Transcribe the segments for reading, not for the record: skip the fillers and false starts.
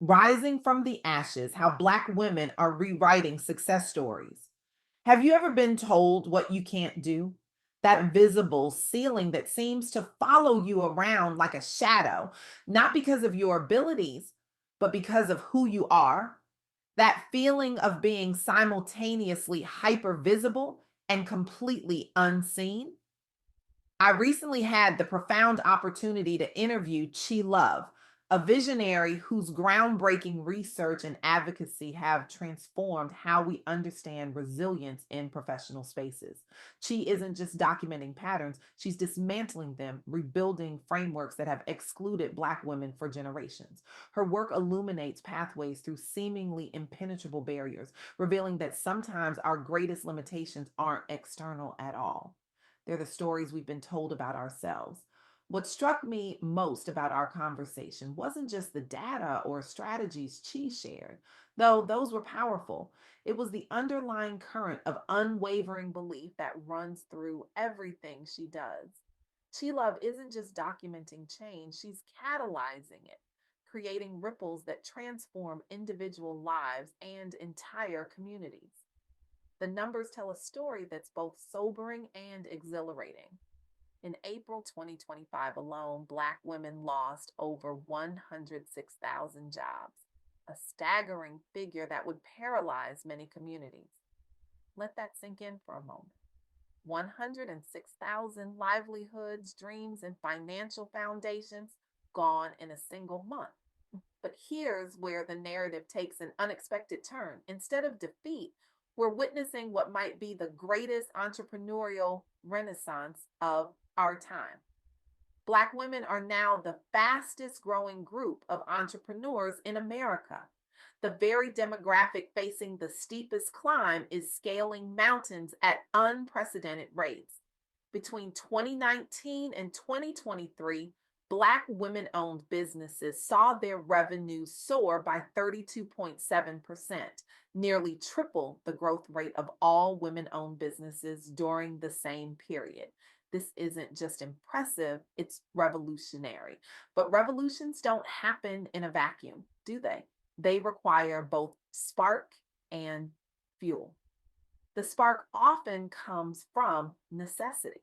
Rising from the Ashes: How Black Women Are Rewriting Success Stories. Have you ever been told what you can't do? That visible ceiling that seems to follow you around like a shadow, not because of your abilities, but because of who you are. That feeling of being simultaneously hyper visible and completely unseen. I recently had the profound opportunity to interview Chi Love, a visionary whose groundbreaking research and advocacy have transformed how we understand resilience in professional spaces. Chi isn't just documenting patterns, she's dismantling them, rebuilding frameworks that have excluded Black women for generations. Her work illuminates pathways through seemingly impenetrable barriers, revealing that sometimes our greatest limitations aren't external at all. They're the stories we've been told about ourselves. What struck me most about our conversation wasn't just the data or strategies she shared, though those were powerful. It was the underlying current of unwavering belief that runs through everything she does. She Love isn't just documenting change, she's catalyzing it, creating ripples that transform individual lives and entire communities. The numbers tell a story that's both sobering and exhilarating. In April 2025 alone, Black women lost over 106,000 jobs, a staggering figure that would paralyze many communities. Let that sink in for a moment. 106,000 livelihoods, dreams, and financial foundations gone in a single month. But here's where the narrative takes an unexpected turn. Instead of defeat, we're witnessing what might be the greatest entrepreneurial renaissance of our time. Black women are now the fastest growing group of entrepreneurs in America. The very demographic facing the steepest climb is scaling mountains at unprecedented rates. Between 2019 and 2023, Black women owned businesses saw their revenues soar by 32.7%, nearly triple the growth rate of all women owned businesses during the same period. This isn't just impressive, it's revolutionary. But revolutions don't happen in a vacuum, do they? They require both spark and fuel. The spark often comes from necessity.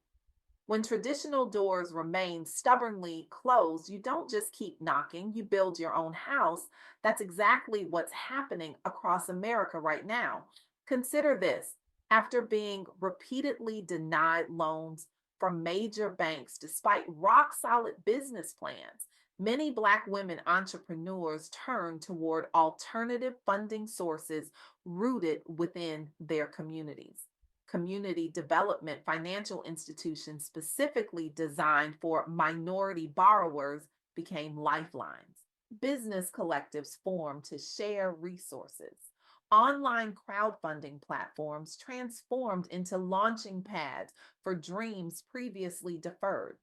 When traditional doors remain stubbornly closed, you don't just keep knocking, you build your own house. That's exactly what's happening across America right now. Consider this: after being repeatedly denied loans from major banks despite rock solid business plans, many Black women entrepreneurs turn toward alternative funding sources rooted within their communities. Community development financial institutions specifically designed for minority borrowers became lifelines. Business collectives formed to share resources. Online crowdfunding platforms transformed into launching pads for dreams previously deferred.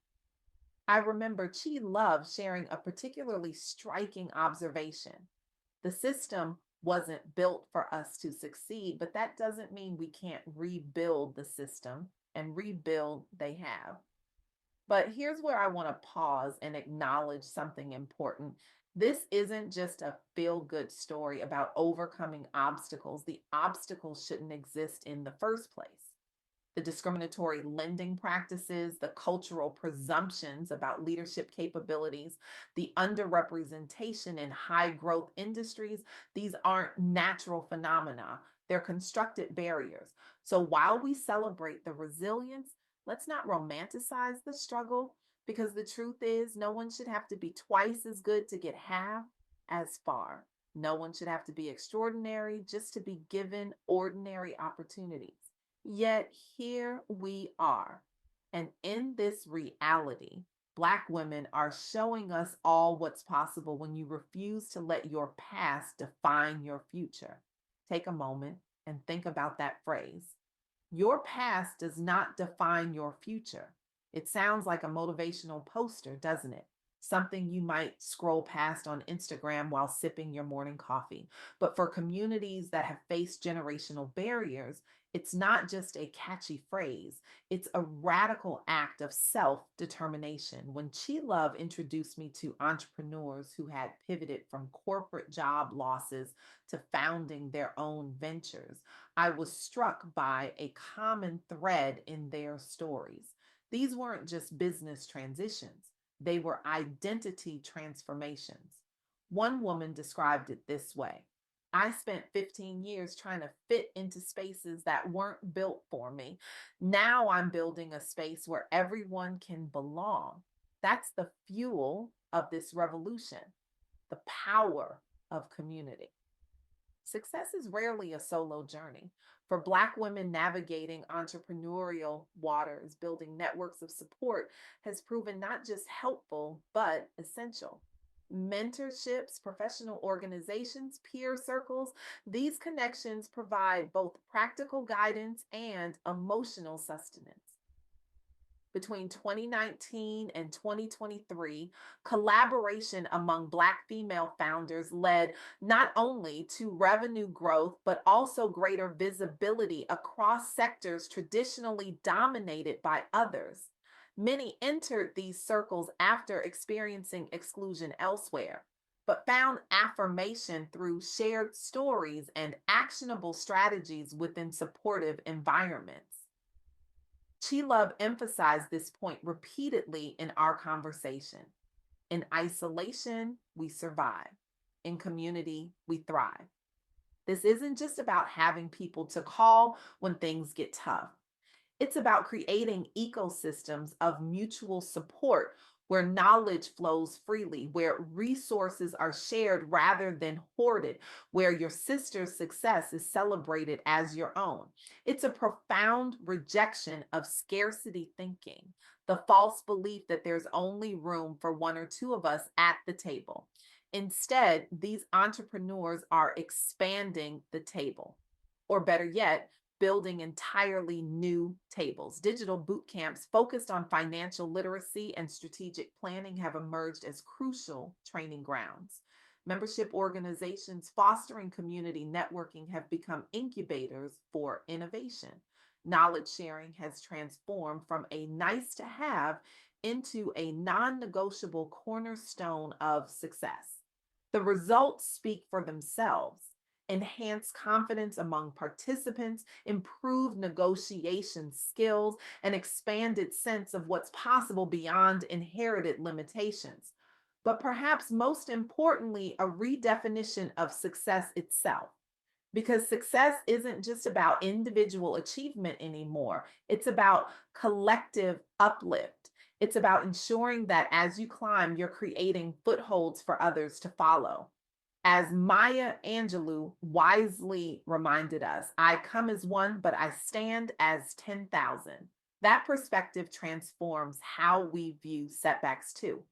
I remember Chi Love sharing a particularly striking observation. The system wasn't built for us to succeed, but that doesn't mean we can't rebuild the system, and rebuild they have. But here's where I want to pause and acknowledge something important. This isn't just a feel good story about overcoming obstacles. The obstacles shouldn't exist in the first place. The discriminatory lending practices, the cultural presumptions about leadership capabilities, the underrepresentation in high growth industries, these aren't natural phenomena. They're constructed barriers. So while we celebrate the resilience, let's not romanticize the struggle, because the truth is, no one should have to be twice as good to get half as far. No one should have to be extraordinary just to be given ordinary opportunities. Yet here we are. And in this reality, Black women are showing us all what's possible when you refuse to let your past define your future. Take a moment and think about that phrase. Your past does not define your future. It sounds like a motivational poster, doesn't it? something you might scroll past on Instagram while sipping your morning coffee. But for communities that have faced generational barriers, it's not just a catchy phrase, it's a radical act of self determination. When Chi Love introduced me to entrepreneurs who had pivoted from corporate job losses to founding their own ventures, I was struck by a common thread in their stories. These weren't just business transitions, they were identity transformations. One woman described it this way: I spent 15 years trying to fit into spaces that weren't built for me. Now I'm building a space where everyone can belong. That's the fuel of this revolution, the power of community. Success is rarely a solo journey. For Black women navigating entrepreneurial waters, building networks of support has proven not just helpful, but essential. Mentorships, professional organizations, peer circles, these connections provide both practical guidance and emotional sustenance. Between 2019 and 2023, collaboration among Black female founders led not only to revenue growth, but also greater visibility across sectors traditionally dominated by others. Many entered these circles after experiencing exclusion elsewhere, but found affirmation through shared stories and actionable strategies within supportive environments. Chi Love emphasized this point repeatedly in our conversation. In isolation, we survive. In community, we thrive. This isn't just about having people to call when things get tough. It's about creating ecosystems of mutual support where knowledge flows freely, where resources are shared rather than hoarded, where your sister's success is celebrated as your own. It's a profound rejection of scarcity thinking, the false belief that there's only room for one or two of us at the table. Instead, these entrepreneurs are expanding the table, or better yet, building entirely new tables. Digital boot camps focused on financial literacy and strategic planning have emerged as crucial training grounds. Membership organizations fostering community networking have become incubators for innovation. Knowledge sharing has transformed from a nice to have into a non negotiable cornerstone of success. The results speak for themselves: enhanced confidence among participants, improved negotiation skills, an expanded sense of what's possible beyond inherited limitations. But perhaps most importantly, a redefinition of success itself. Because success isn't just about individual achievement anymore, it's about collective uplift. It's about ensuring that as you climb, you're creating footholds for others to follow. As Maya Angelou wisely reminded us, I come as one, but I stand as 10,000. That perspective transforms how we view setbacks too.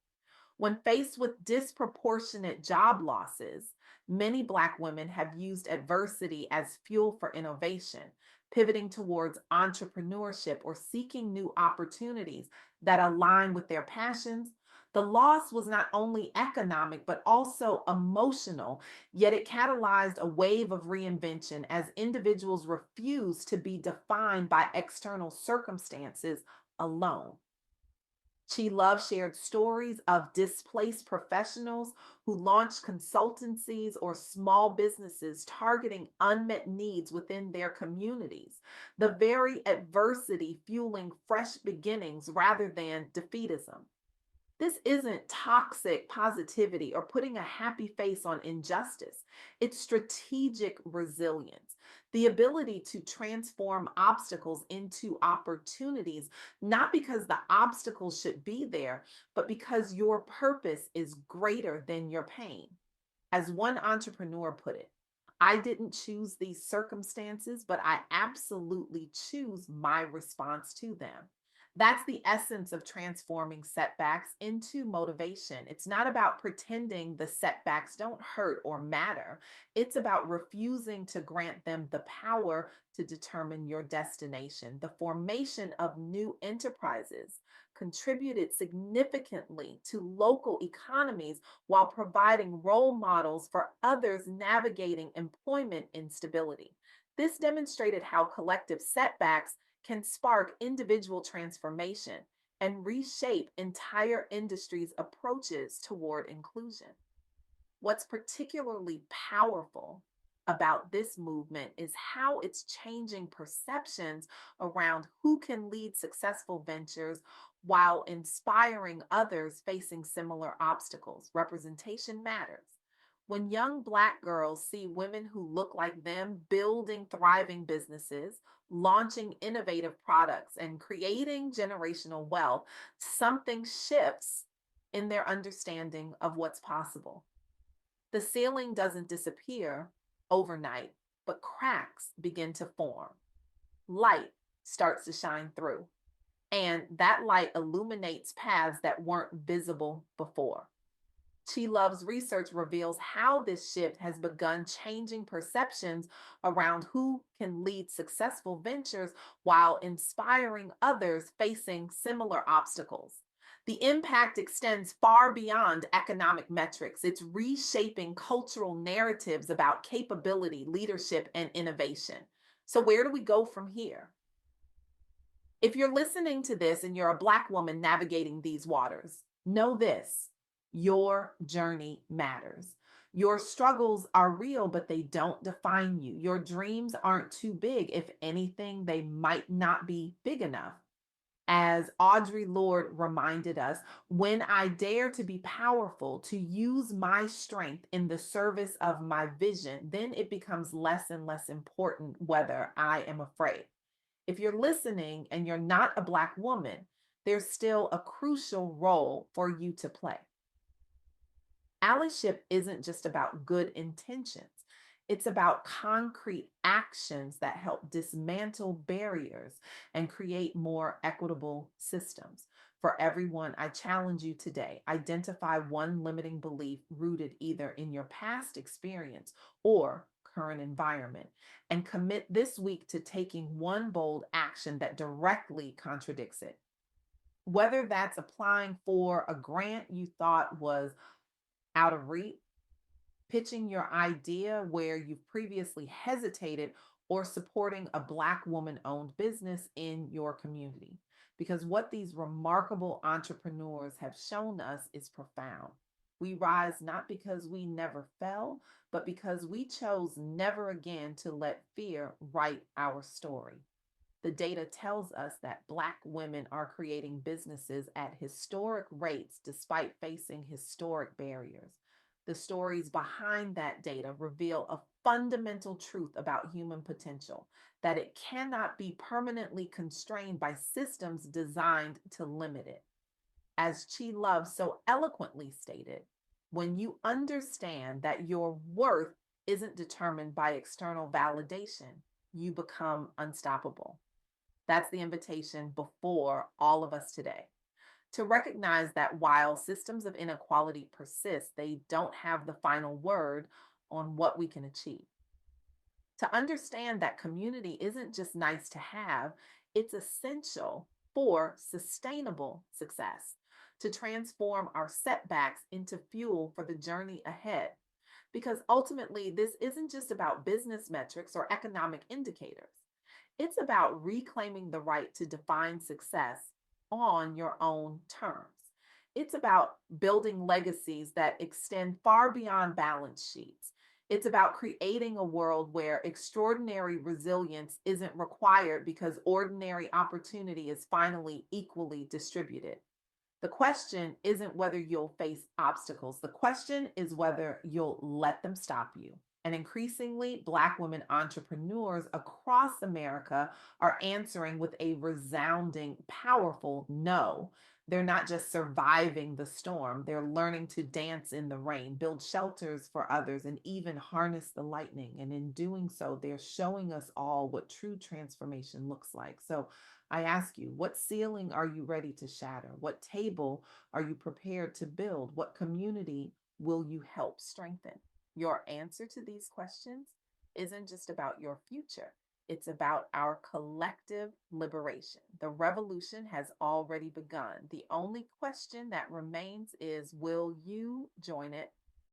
When faced with disproportionate job losses, many Black women have used adversity as fuel for innovation, pivoting towards entrepreneurship or seeking new opportunities that align with their passions. The loss was not only economic, but also emotional, yet it catalyzed a wave of reinvention as individuals refused to be defined by external circumstances alone. She Love shared stories of displaced professionals who launched consultancies or small businesses targeting unmet needs within their communities, the very adversity fueling fresh beginnings rather than defeatism. This isn't toxic positivity or putting a happy face on injustice. It's strategic resilience, the ability to transform obstacles into opportunities, not because the obstacles should be there, but because your purpose is greater than your pain. As one entrepreneur put it, I didn't choose these circumstances, but I absolutely choose my response to them. That's the essence of transforming setbacks into motivation. It's not about pretending the setbacks don't hurt or matter. It's about refusing to grant them the power to determine your destination. The formation of new enterprises, contributed significantly to local economies while providing role models for others navigating employment instability. This demonstrated how collective setbacks can spark individual transformation and reshape entire industries' approaches toward inclusion. What's particularly powerful about this movement is how it's changing perceptions around who can lead successful ventures while inspiring others facing similar obstacles. Representation matters. When young Black girls see women who look like them building thriving businesses, launching innovative products, and creating generational wealth, something shifts in their understanding of what's possible. The ceiling doesn't disappear overnight, but cracks begin to form. Light starts to shine through, and that light illuminates paths that weren't visible before. She Love's research reveals how this shift has begun changing perceptions around who can lead successful ventures while inspiring others facing similar obstacles. The impact extends far beyond economic metrics. It's reshaping cultural narratives about capability, leadership, and innovation. So, where do we go from here? If you're listening to this and you're a Black woman navigating these waters, know this: your journey matters. Your struggles are real, but they don't define you. Your dreams aren't too big. If anything, they might not be big enough. As Audre Lorde reminded us, when I dare to be powerful, to use my strength in the service of my vision, then it becomes less and less important whether I am afraid. If you're listening and you're not a Black woman, there's still a crucial role for you to play. Allyship isn't just about good intentions. It's about concrete actions that help dismantle barriers and create more equitable systems. For everyone, I challenge you today: identify one limiting belief rooted either in your past experience or current environment, and commit this week to taking one bold action that directly contradicts it. Whether that's applying for a grant you thought was out of reach, pitching your idea where you've previously hesitated, or supporting a Black woman owned business in your community. Because what these remarkable entrepreneurs have shown us is profound. We rise not because we never fell, but because we chose never again to let fear write our story. The data tells us that Black women are creating businesses at historic rates despite facing historic barriers. The stories behind that data reveal a fundamental truth about human potential: that it cannot be permanently constrained by systems designed to limit it. As Chi Love so eloquently stated, when you understand that your worth isn't determined by external validation, you become unstoppable. That's the invitation before all of us today, to recognize that while systems of inequality persist, they don't have the final word on what we can achieve. To understand that community isn't just nice to have, it's essential for sustainable success, to transform our setbacks into fuel for the journey ahead. Because ultimately, this isn't just about business metrics or economic indicators. It's about reclaiming the right to define success on your own terms. It's about building legacies that extend far beyond balance sheets. It's about creating a world where extraordinary resilience isn't required because ordinary opportunity is finally equally distributed. The question isn't whether you'll face obstacles. The question is whether you'll let them stop you. And increasingly, Black women entrepreneurs across America are answering with a resounding, powerful no. They're not just surviving the storm, they're learning to dance in the rain, build shelters for others, and even harness the lightning. And in doing so, they're showing us all what true transformation looks like. So I ask you, what ceiling are you ready to shatter? What table are you prepared to build? What community will you help strengthen? Your answer to these questions isn't just about your future, It's about our collective liberation. The revolution has already begun. The only question that remains is, will you join it